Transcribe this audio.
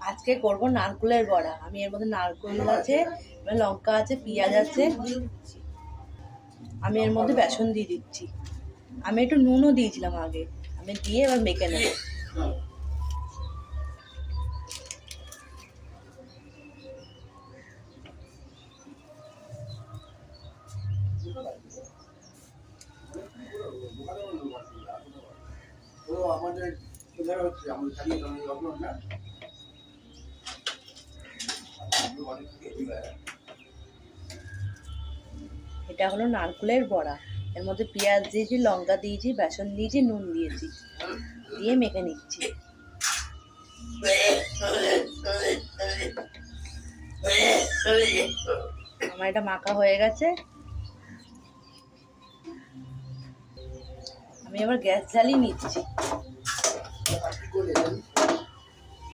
আজকে করব নারকেলের বড়া। আমি এর মধ্যে নারকেল আছে, লঙ্কা আছে, পেঁয়াজ আছে। আমি এর মধ্যে বেসন দিয়ে দিচ্ছি। আমি একটু নুনও দিয়েছিলাম আগে। আমি দিয়ে এবার মেখে নেব। এটা হলো নারকেলের বড়া। এর মধ্যে পেঁয়াজ দিয়েছি, লঙ্কা দিয়েছি, বেসন দিয়েছি, নুন দিয়েছি, দিয়ে মেখে নিচ্ছি। আমার এটা মাখা হয়ে গেছে। আমি আবার গ্যাস জ্বালিয়ে নিচ্ছি।